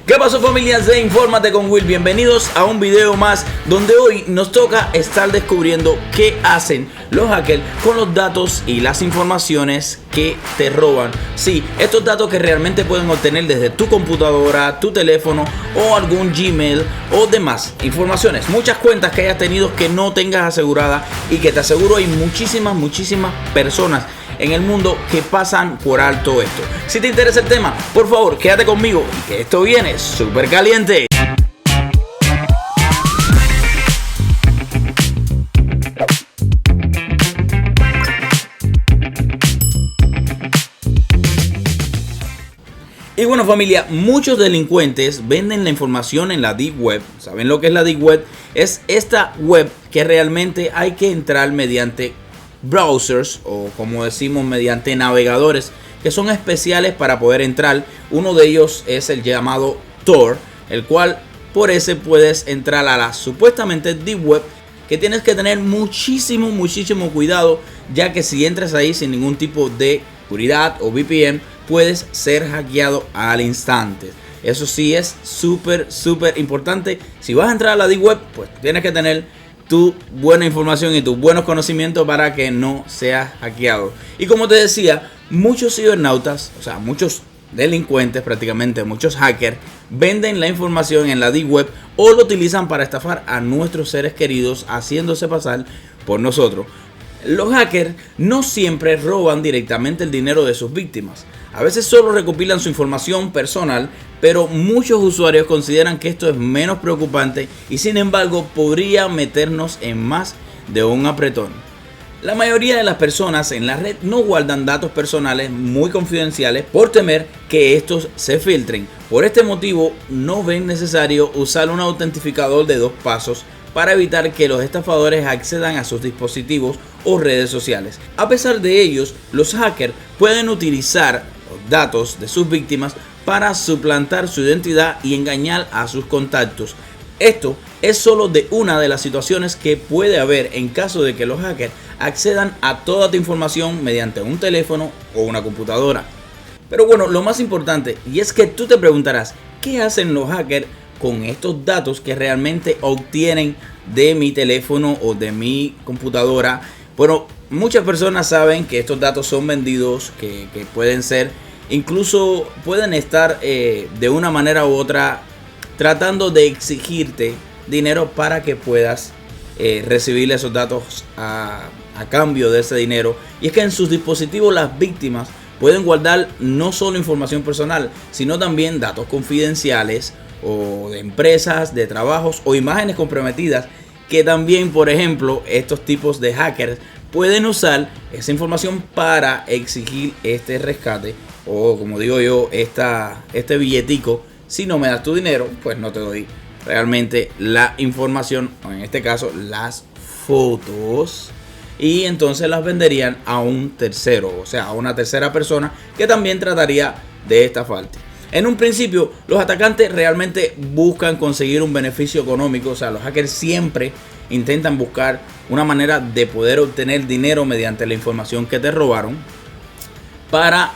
¿Qué pasó, familias de Infórmate con Will? Bienvenidos a un video más donde hoy nos toca estar descubriendo qué hacen los hackers con los datos y las informaciones que te roban. Sí, estos datos que realmente pueden obtener desde tu computadora, tu teléfono o algún Gmail o demás informaciones. Muchas cuentas que hayas tenido que no tengas asegurada y que te aseguro hay muchísimas personas en el mundo que pasan por alto esto. Si te interesa el tema, por favor, quédate conmigo y que esto viene súper caliente. Y bueno, familia, muchos delincuentes venden la información en la Deep Web. ¿Saben lo que es la Deep Web? Es esta web que realmente hay que entrar mediante browsers, o como decimos, mediante navegadores que son especiales para poder entrar. Uno de ellos es el llamado Tor, el cual por ese puedes entrar a la supuestamente Deep Web, que tienes que tener muchísimo cuidado, ya que si entras ahí sin ningún tipo de seguridad o VPN, puedes ser hackeado al instante. Eso sí es súper importante. Si vas a entrar a la Deep Web, pues tienes que tener tu buena información y tus buenos conocimientos para que no seas hackeado. Y como te decía, muchos cibernautas, o sea, muchos delincuentes, prácticamente muchos hackers, venden la información en la Deep Web o lo utilizan para estafar a nuestros seres queridos, haciéndose pasar por nosotros. Los hackers no siempre roban directamente el dinero de sus víctimas. A veces solo recopilan su información personal, pero muchos usuarios consideran que esto es menos preocupante y sin embargo podría meternos en más de un apretón. La mayoría de las personas en la red no guardan datos personales muy confidenciales por temer que estos se filtren. Por este motivo no ven necesario usar un autentificador de 2 pasos para evitar que los estafadores accedan a sus dispositivos o redes sociales. A pesar de ellos, los hackers pueden utilizar los datos de sus víctimas para suplantar su identidad y engañar a sus contactos. Esto es solo de una de las situaciones que puede haber en caso de que los hackers accedan a toda tu información mediante un teléfono o una computadora. Pero bueno, lo más importante, y es que tú te preguntarás, ¿qué hacen los hackers con estos datos que realmente obtienen de mi teléfono o de mi computadora? Bueno, muchas personas saben que estos datos son vendidos, que pueden ser, incluso pueden estar de una manera u otra tratando de exigirte dinero para que puedas recibir esos datos a cambio de ese dinero. Y es que en sus dispositivos las víctimas pueden guardar no solo información personal, sino también datos confidenciales o de empresas, de trabajos o imágenes comprometidas, que también, por ejemplo, estos tipos de hackers pueden usar esa información para exigir este rescate o, como digo yo, este billetico. Si no me das tu dinero, pues no te doy realmente la información, o en este caso las fotos, y entonces las venderían a un tercero, o sea, a una tercera persona que también trataría de estafarte. En un principio, los atacantes realmente buscan conseguir un beneficio económico. O sea, los hackers siempre intentan buscar una manera de poder obtener dinero mediante la información que te robaron, para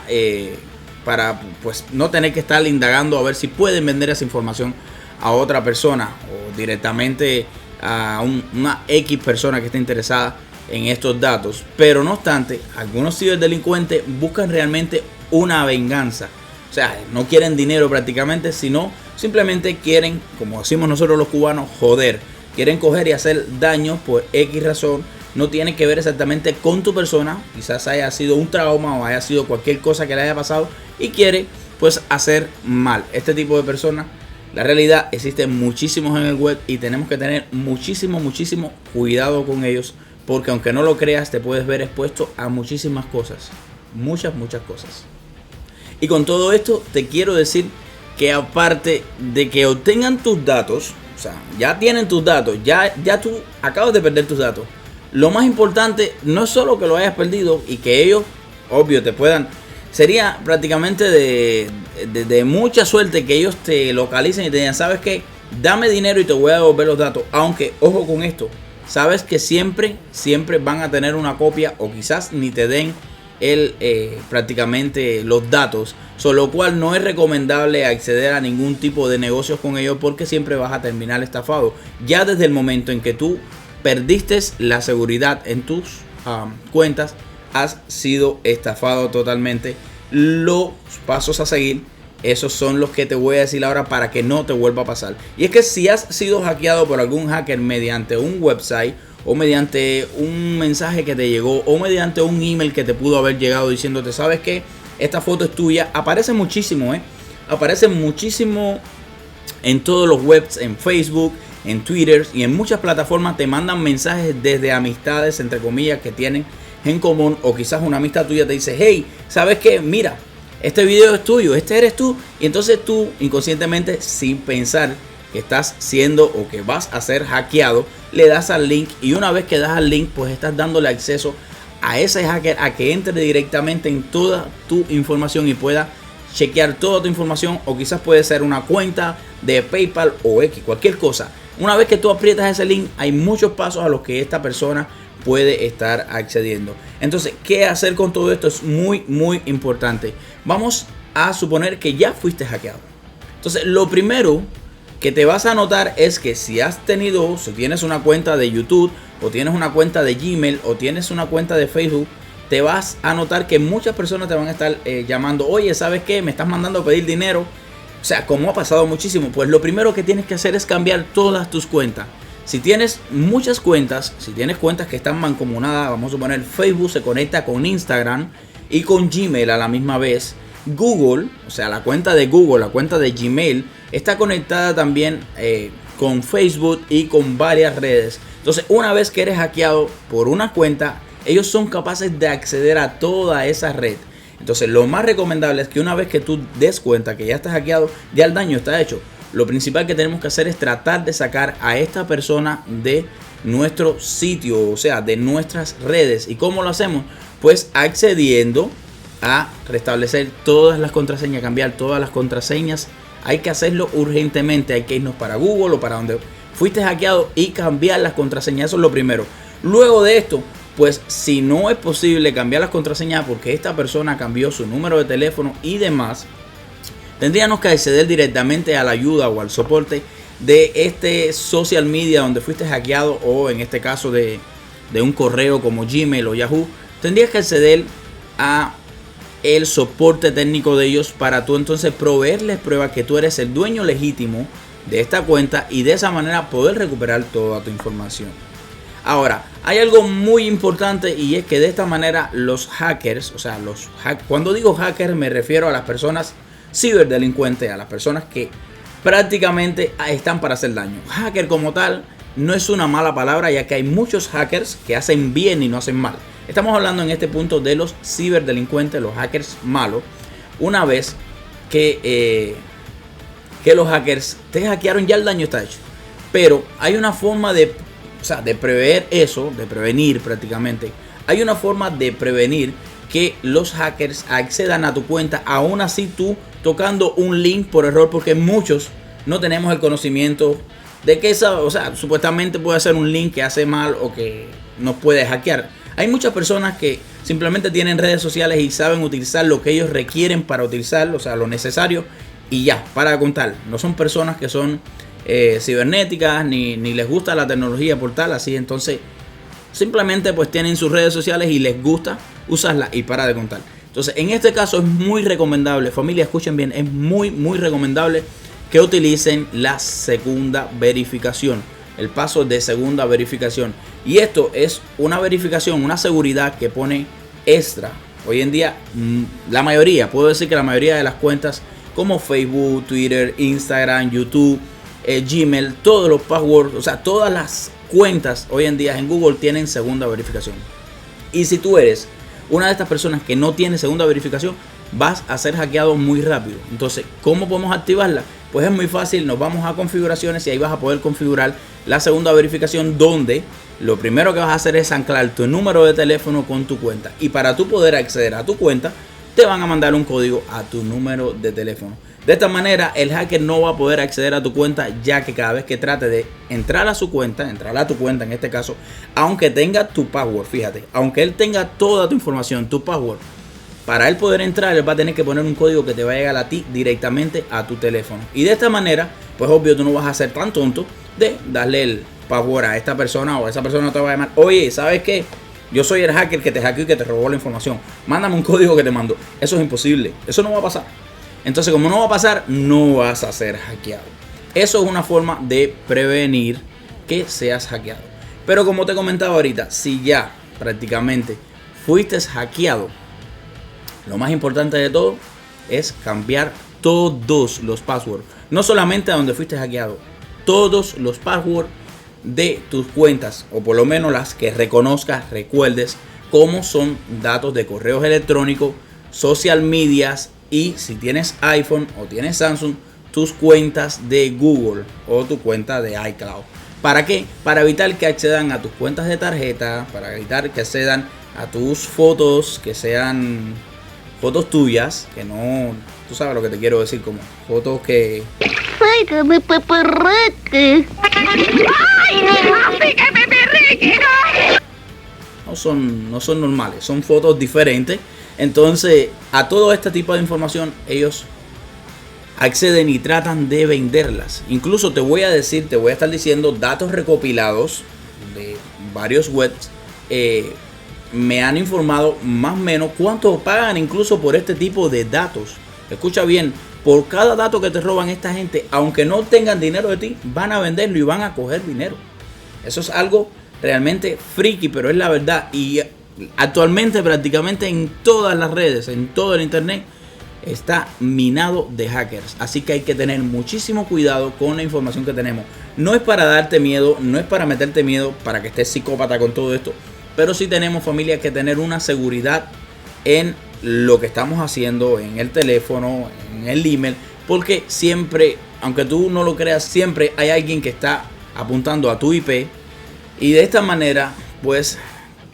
pues no tener que estar indagando a ver si pueden vender esa información a otra persona o directamente a una X persona que esté interesada en estos datos. Pero no obstante, algunos ciberdelincuentes buscan realmente una venganza. O sea, no quieren dinero prácticamente, sino simplemente quieren, como decimos nosotros los cubanos, joder. Quieren coger y hacer daño por X razón. No tiene que ver exactamente con tu persona. Quizás haya sido un trauma o haya sido cualquier cosa que le haya pasado y quiere pues hacer mal. Este tipo de personas, la realidad, existen muchísimos en el web y tenemos que tener muchísimo cuidado con ellos, porque aunque no lo creas, te puedes ver expuesto a muchísimas cosas. Muchas cosas. Y con todo esto te quiero decir que aparte de que obtengan tus datos, o sea, ya tienen tus datos, ya tú acabas de perder tus datos. Lo más importante no es solo que lo hayas perdido y que ellos, obvio, te puedan, sería prácticamente de mucha suerte que ellos te localicen y te digan, ¿sabes qué? Dame dinero y te voy a devolver los datos. Aunque, ojo con esto, sabes que siempre van a tener una copia, o quizás ni te den prácticamente los datos, lo cual no es recomendable acceder a ningún tipo de negocios con ellos, porque siempre vas a terminar estafado. Ya desde el momento en que tú perdiste la seguridad en tus cuentas, has sido estafado totalmente. Los pasos a seguir, esos son los que te voy a decir ahora para que no te vuelva a pasar. Y es que si has sido hackeado por algún hacker mediante un website, o mediante un mensaje que te llegó, o mediante un email que te pudo haber llegado diciéndote, ¿sabes qué? Esta foto es tuya. Aparece muchísimo, aparece muchísimo en todos los webs, en Facebook, en Twitter y en muchas plataformas. Te mandan mensajes desde amistades, entre comillas, que tienen en común, o quizás una amistad tuya te dice, hey, ¿sabes qué? Mira, este video es tuyo, este eres tú. Y entonces tú inconscientemente, sin pensar que estás siendo o que vas a ser hackeado, le das al link, y una vez que das al link, pues estás dándole acceso a ese hacker a que entre directamente en toda tu información y pueda chequear toda tu información, o quizás puede ser una cuenta de PayPal o cualquier cosa. Una vez que tú aprietas ese link, hay muchos pasos a los que esta persona puede estar accediendo. Entonces, ¿qué hacer con todo esto? Es muy importante. Vamos a suponer que ya fuiste hackeado. Entonces, lo primero que te vas a notar es que si tienes una cuenta de YouTube, o tienes una cuenta de Gmail, o tienes una cuenta de Facebook, te vas a notar que muchas personas te van a estar llamando, oye, ¿sabes qué? Me estás mandando a pedir dinero. O sea, como ha pasado muchísimo, pues lo primero que tienes que hacer es cambiar todas tus cuentas. Si tienes muchas cuentas, si tienes cuentas que están mancomunadas, vamos a suponer Facebook se conecta con Instagram y con Gmail a la misma vez. Google, o sea, la cuenta de Google, la cuenta de Gmail, está conectada también con Facebook y con varias redes. Entonces, una vez que eres hackeado por una cuenta, ellos son capaces de acceder a toda esa red. Entonces, lo más recomendable es que una vez que tú des cuenta que ya estás hackeado, ya el daño está hecho. Lo principal que tenemos que hacer es tratar de sacar a esta persona de nuestro sitio, o sea, de nuestras redes. ¿Y cómo lo hacemos? Pues accediendo a restablecer todas las contraseñas, cambiar todas las contraseñas. Hay que hacerlo urgentemente. Hay que irnos para Google o para donde fuiste hackeado y cambiar las contraseñas. Eso es lo primero. Luego de esto, pues si no es posible cambiar las contraseñas porque esta persona cambió su número de teléfono y demás, tendríamos que acceder directamente a la ayuda o al soporte de este social media donde fuiste hackeado, o en este caso de un correo como Gmail o Yahoo. Tendrías que acceder a el soporte técnico de ellos para tú entonces proveerles pruebas que tú eres el dueño legítimo de esta cuenta, y de esa manera poder recuperar toda tu información. Ahora, hay algo muy importante, y es que de esta manera los hackers, o sea, cuando digo hackers me refiero a las personas ciberdelincuentes, a las personas que prácticamente están para hacer daño. Hacker como tal no es una mala palabra, ya que hay muchos hackers que hacen bien y no hacen mal. Estamos hablando en este punto de los ciberdelincuentes, los hackers malos. Una vez que los hackers te hackearon, ya el daño está hecho. Pero hay una forma de prever eso, de prevenir prácticamente. Hay una forma de prevenir que los hackers accedan a tu cuenta, aún así tú tocando un link por error, porque muchos no tenemos el conocimiento de que supuestamente puede ser un link que hace mal o que nos puede hackear. Hay muchas personas que simplemente tienen redes sociales y saben utilizar lo que ellos requieren para utilizarlo, o sea, lo necesario, y ya, para de contar. No son personas que son cibernéticas, ni les gusta la tecnología por tal, así. Entonces simplemente pues tienen sus redes sociales y les gusta usarlas, y para de contar. Entonces, en este caso es muy recomendable, familia, escuchen bien, es muy recomendable que utilicen la segunda verificación, el paso de segunda verificación. Y esto es una verificación, una seguridad que pone extra. Hoy en día, puedo decir que la mayoría de las cuentas como Facebook, Twitter, Instagram, YouTube, Gmail, todos los passwords, o sea, todas las cuentas hoy en día en Google tienen segunda verificación. Y si tú eres una de estas personas que no tiene segunda verificación, vas a ser hackeado muy rápido. Entonces, ¿cómo podemos activarla? Pues es muy fácil, nos vamos a configuraciones y ahí vas a poder configurar la segunda verificación, donde lo primero que vas a hacer es anclar tu número de teléfono con tu cuenta. Y para tú poder acceder a tu cuenta, te van a mandar un código a tu número de teléfono. De esta manera el hacker no va a poder acceder a tu cuenta, ya que cada vez que trate de entrar a su cuenta, entrar a tu cuenta en este caso, aunque tenga tu password, fíjate, aunque él tenga toda tu información, tu password, para él poder entrar, él va a tener que poner un código que te va a llegar a ti directamente a tu teléfono. Y de esta manera, pues obvio, tú no vas a ser tan tonto de darle el password a esta persona, o esa persona te va a llamar, oye, ¿sabes qué? Yo soy el hacker que te hackeó y que te robó la información. Mándame un código que te mando. Eso es imposible. Eso no va a pasar. Entonces, como no va a pasar, no vas a ser hackeado. Eso es una forma de prevenir que seas hackeado. Pero como te comentaba ahorita, si ya prácticamente fuiste hackeado, lo más importante de todo es cambiar todos los passwords. No solamente a donde fuiste hackeado, todos los passwords de tus cuentas, o por lo menos las que reconozcas, recuerdes, como son datos de correos electrónicos, social medias, y si tienes iPhone o tienes Samsung, tus cuentas de Google o tu cuenta de iCloud. ¿Para qué? Para evitar que accedan a tus cuentas de tarjeta, para evitar que accedan a tus fotos, que sean fotos tuyas, que no, tú sabes lo que te quiero decir, como fotos que... No son normales, son fotos diferentes. Entonces, a todo este tipo de información, ellos acceden y tratan de venderlas. Incluso te voy a estar diciendo datos recopilados de varios webs. Me han informado más o menos cuánto pagan incluso por este tipo de datos. Escucha bien, por cada dato que te roban esta gente, aunque no tengan dinero de ti, van a venderlo y van a coger dinero. Eso es algo realmente friki, pero es la verdad. Y actualmente prácticamente en todas las redes, en todo el internet, está minado de hackers. Así que hay que tener muchísimo cuidado con la información que tenemos. No es para darte miedo, no es para meterte miedo, para que estés psicópata con todo esto. Pero sí tenemos, familia, que tener una seguridad en lo que estamos haciendo, en el teléfono, en el email. Porque siempre, aunque tú no lo creas, siempre hay alguien que está apuntando a tu IP. Y de esta manera, pues,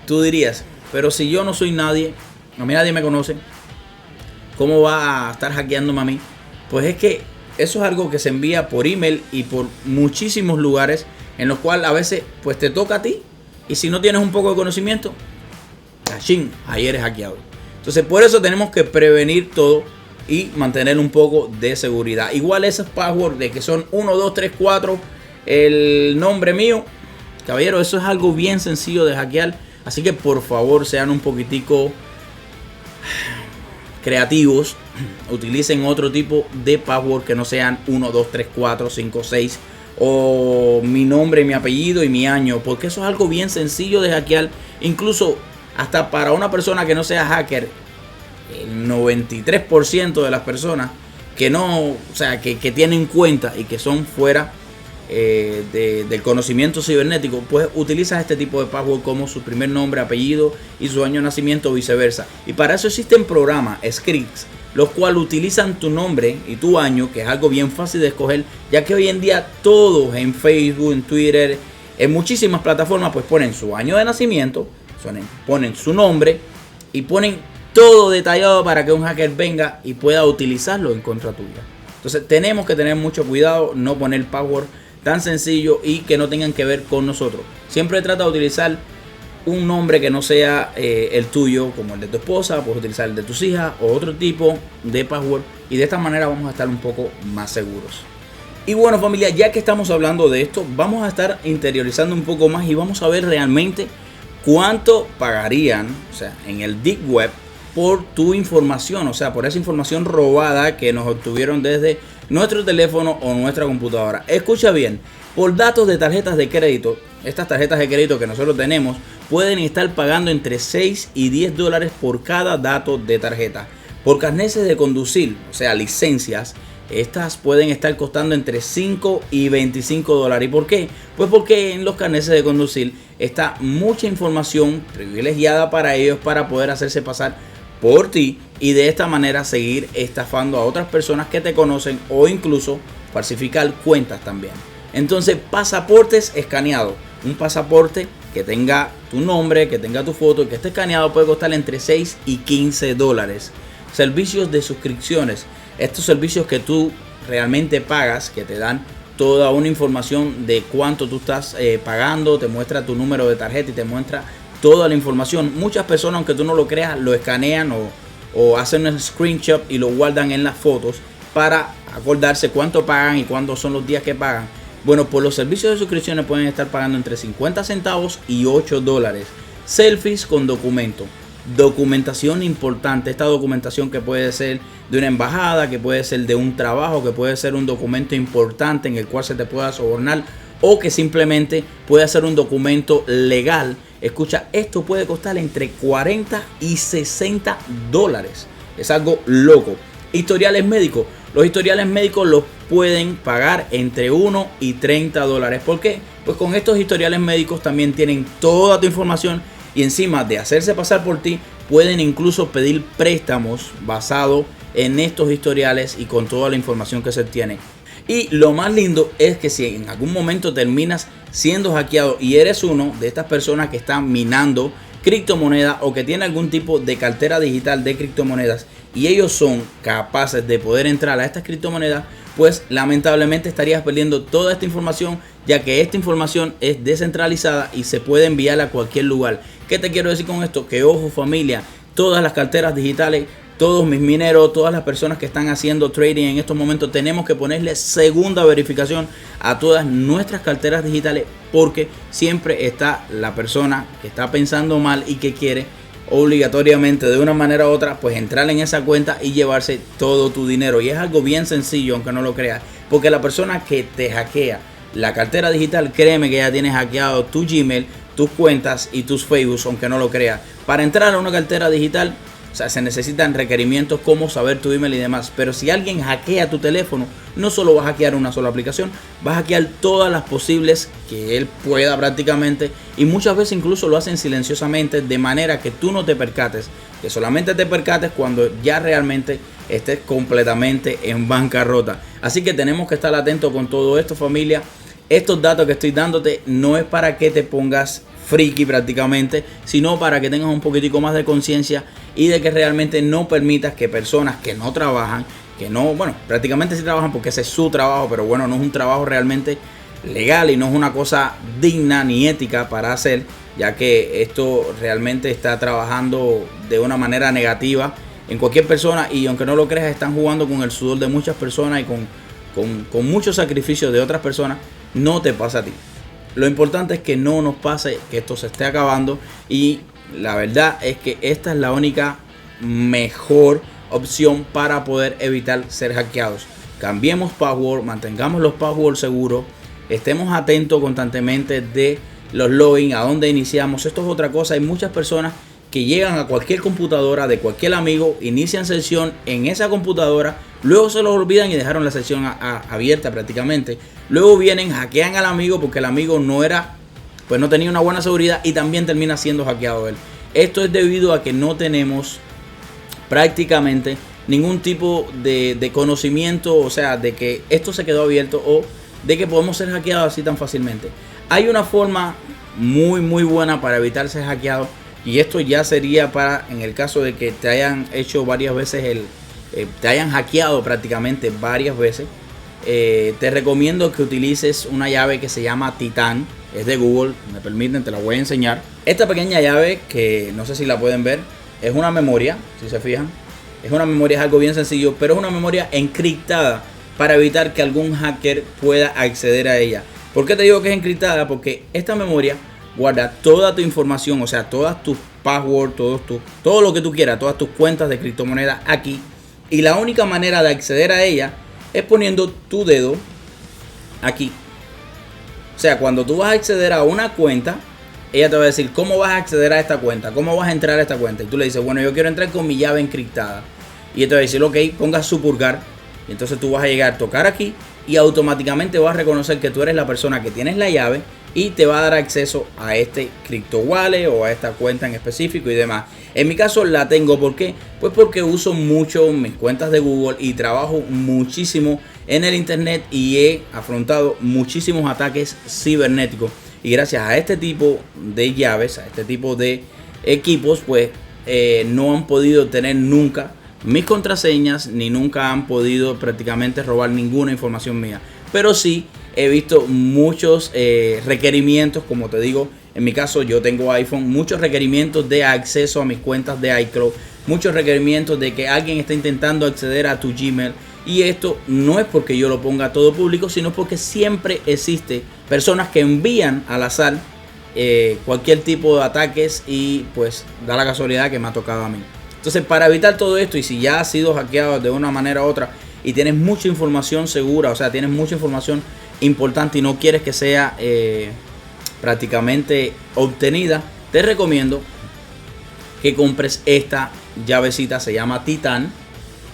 tú dirías, pero si yo no soy nadie, a mí nadie me conoce, ¿cómo va a estar hackeándome a mí? Pues es que eso es algo que se envía por email y por muchísimos lugares, en los cuales a veces pues te toca a ti, y si no tienes un poco de conocimiento, ¡cachín!, ahí eres hackeado. Entonces por eso tenemos que prevenir todo y mantener un poco de seguridad. Igual esos passwords de que son 1, 2, 3, 4, el nombre mío, caballero, eso es algo bien sencillo de hackear. Así que por favor sean un poquitico creativos, utilicen otro tipo de password que no sean 1, 2, 3, 4, 5, 6 o mi nombre, mi apellido y mi año, porque eso es algo bien sencillo de hackear. Incluso hasta para una persona que no sea hacker, el 93% de las personas que no, o sea, que tienen cuenta y que son fuera del conocimiento cibernético, pues utilizas este tipo de password como su primer nombre, apellido y su año de nacimiento o viceversa. Y para eso existen programas, scripts, los cuales utilizan tu nombre y tu año, que es algo bien fácil de escoger, ya que hoy en día todos en Facebook, en Twitter, en muchísimas plataformas, pues ponen su año de nacimiento, ponen su nombre y ponen todo detallado para que un hacker venga y pueda utilizarlo en contra tuya. Entonces tenemos que tener mucho cuidado, no poner password tan sencillo y que no tengan que ver con nosotros. Siempre trata de utilizar un nombre que no sea el tuyo, como el de tu esposa. Puedes utilizar el de tus hijas o otro tipo de password, y de esta manera vamos a estar un poco más seguros. Y bueno, familia, ya que estamos hablando de esto, vamos a estar interiorizando un poco más y vamos a ver realmente cuánto pagarían, o sea, en el Deep Web, por tu información, o sea, por esa información robada que nos obtuvieron desde nuestro teléfono o nuestra computadora. Escucha bien, por datos de tarjetas de crédito, estas tarjetas de crédito que nosotros tenemos pueden estar pagando entre 6 y 10 dólares por cada dato de tarjeta. Por carneses de conducir, o sea, licencias, estas pueden estar costando entre 5 y 25 dólares. ¿Y por qué? Pues porque en los carneses de conducir está mucha información privilegiada para ellos, para poder hacerse pasar por ti y de esta manera seguir estafando a otras personas que te conocen, o incluso falsificar cuentas también. Entonces, pasaportes escaneados, un pasaporte que tenga tu nombre, que tenga tu foto y que esté escaneado, puede costar entre 6 y 15 dólares. Servicios de suscripciones, estos servicios que tú realmente pagas, que te dan toda una información de cuánto tú estás pagando, te muestra tu número de tarjeta y te muestra toda la información. Muchas personas, aunque tú no lo creas, lo escanean o hacen un screenshot y lo guardan en las fotos para acordarse cuánto pagan y cuándo son los días que pagan. Bueno, por los servicios de suscripciones pueden estar pagando entre 50 centavos y $8. Selfies con documento. Documentación importante. Esta documentación que puede ser de una embajada, que puede ser de un trabajo, que puede ser un documento importante en el cual se te pueda sobornar, o que simplemente puede ser un documento legal. Escucha, esto puede costar entre 40 y 60 dólares. Es algo loco. Historiales médicos. Los historiales médicos los pueden pagar entre 1 y 30 dólares. ¿Por qué? Pues con estos historiales médicos también tienen toda tu información y encima de hacerse pasar por ti, pueden incluso pedir préstamos basado en estos historiales y con toda la información que se tiene. Y lo más lindo es que si en algún momento terminas siendo hackeado y eres uno de estas personas que están minando criptomonedas o que tiene algún tipo de cartera digital de criptomonedas y ellos son capaces de poder entrar a estas criptomonedas, pues lamentablemente estarías perdiendo toda esta información, ya que esta información es descentralizada y se puede enviar a cualquier lugar. ¿Qué te quiero decir con esto? Que ojo familia, todas las carteras digitales, todos mis mineros, todas las personas que están haciendo trading en estos momentos, tenemos que ponerle segunda verificación a todas nuestras carteras digitales, porque siempre está la persona que está pensando mal y que quiere obligatoriamente de una manera u otra pues entrar en esa cuenta y llevarse todo tu dinero. Y es algo bien sencillo, aunque no lo creas, porque la persona que te hackea la cartera digital, créeme que ya tienes hackeado tu Gmail, tus cuentas y tus Facebook, aunque no lo creas. Para entrar a una cartera digital, o sea, se necesitan requerimientos como saber tu email y demás. Pero si alguien hackea tu teléfono, no solo va a hackear una sola aplicación, va a hackear todas las posibles que él pueda prácticamente. Y muchas veces incluso lo hacen silenciosamente, de manera que tú no te percates. Que solamente te percates cuando ya realmente estés completamente en bancarrota. Así que tenemos que estar atentos con todo esto, familia. Estos datos que estoy dándote no es para que te pongas friki prácticamente, sino para que tengas un poquitico más de conciencia y de que realmente no permitas que personas que no trabajan, que no, bueno, prácticamente sí trabajan porque ese es su trabajo, pero bueno, no es un trabajo realmente legal y no es una cosa digna ni ética para hacer, ya que esto realmente está trabajando de una manera negativa en cualquier persona, y aunque no lo creas, están jugando con el sudor de muchas personas y con muchos sacrificios de otras personas. No te pasa a ti. Lo importante es que no nos pase, que esto se esté acabando, y la verdad es que esta es la única mejor opción para poder evitar ser hackeados. Cambiemos password, mantengamos los passwords seguros, estemos atentos constantemente de los login, a dónde iniciamos. Esto es otra cosa. Hay muchas personas que llegan a cualquier computadora de cualquier amigo, inician sesión en esa computadora, luego se los olvidan y dejaron la sesión abierta prácticamente. Luego vienen, hackean al amigo porque el amigo no tenía una buena seguridad y también termina siendo hackeado él. Esto es debido a que no tenemos prácticamente ningún tipo de conocimiento, o sea, de que esto se quedó abierto o de que podemos ser hackeados así tan fácilmente. Hay una forma muy buena para evitar ser hackeado, y esto ya sería para en el caso de que te hayan hecho varias veces te hayan hackeado prácticamente varias veces. Te recomiendo que utilices una llave que se llama Titan, es de Google, me permiten, te la voy a enseñar. Esta pequeña llave, que no sé si la pueden ver, es una memoria, si se fijan, es una memoria, es algo bien sencillo, pero es una memoria encriptada para evitar que algún hacker pueda acceder a ella. ¿Por qué te digo que es encriptada? Porque esta memoria guarda toda tu información, o sea, todas tus passwords, todo lo que tú quieras, todas tus cuentas de criptomonedas aquí, y la única manera de acceder a ella es poniendo tu dedo aquí. O sea, cuando tú vas a acceder a una cuenta, ella te va a decir cómo vas a acceder a esta cuenta, cómo vas a entrar a esta cuenta. Y tú le dices, bueno, yo quiero entrar con mi llave encriptada. Y ella te va a decir, ok, ponga su purgar. Y entonces tú vas a llegar a tocar aquí y automáticamente vas a reconocer que tú eres la persona que tienes la llave y te va a dar acceso a este crypto wallet o a esta cuenta en específico y demás. En mi caso la tengo, ¿por qué? Pues porque uso mucho mis cuentas de Google y trabajo muchísimo en el internet y he afrontado muchísimos ataques cibernéticos, y gracias a este tipo de llaves, a este tipo de equipos, pues no han podido tener nunca mis contraseñas ni nunca han podido prácticamente robar ninguna información mía. Pero sí he visto muchos requerimientos, como te digo, en mi caso yo tengo iPhone, muchos requerimientos de acceso a mis cuentas de iCloud, muchos requerimientos de que alguien está intentando acceder a tu Gmail. Y esto no es porque yo lo ponga todo público, sino porque siempre existe personas que envían al azar cualquier tipo de ataques, y pues da la casualidad que me ha tocado a mí. Entonces, para evitar todo esto, y si ya has sido hackeado de una manera u otra y tienes mucha información segura, o sea, tienes mucha información importante y no quieres que sea prácticamente obtenida, te recomiendo que compres esta llavecita, se llama Titan,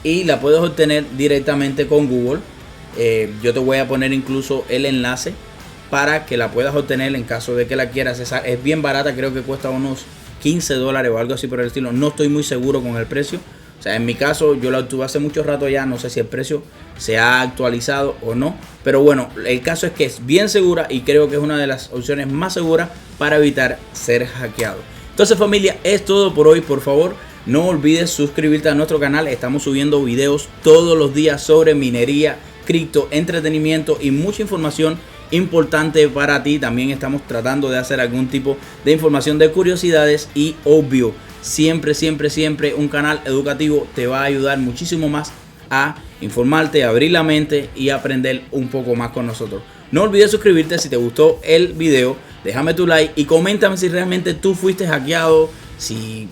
y la puedes obtener directamente con Google. Yo te voy a poner incluso el enlace para que la puedas obtener en caso de que la quieras. Es bien barata, creo que cuesta unos $15 o algo así por el estilo. No estoy muy seguro con el precio. O sea, en mi caso yo la obtuve hace mucho rato ya, no sé si el precio se ha actualizado o no. Pero bueno, el caso es que es bien segura y creo que es una de las opciones más seguras para evitar ser hackeado. Entonces, familia, es todo por hoy. Por favor, no olvides suscribirte a nuestro canal. Estamos subiendo videos todos los días sobre minería, cripto, entretenimiento y mucha información importante para ti. También estamos tratando de hacer algún tipo de información de curiosidades, y obvio, siempre un canal educativo te va a ayudar muchísimo más a informarte, a abrir la mente y aprender un poco más con nosotros. No olvides suscribirte. Si te gustó el video, déjame tu like y coméntame si realmente tú fuiste hackeado, si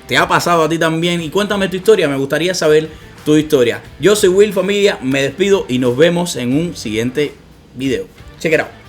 te ha pasado a ti también, y cuéntame tu historia. Me gustaría saber tu historia. Yo soy Will, familia, me despido y nos vemos en un siguiente video. Check it out.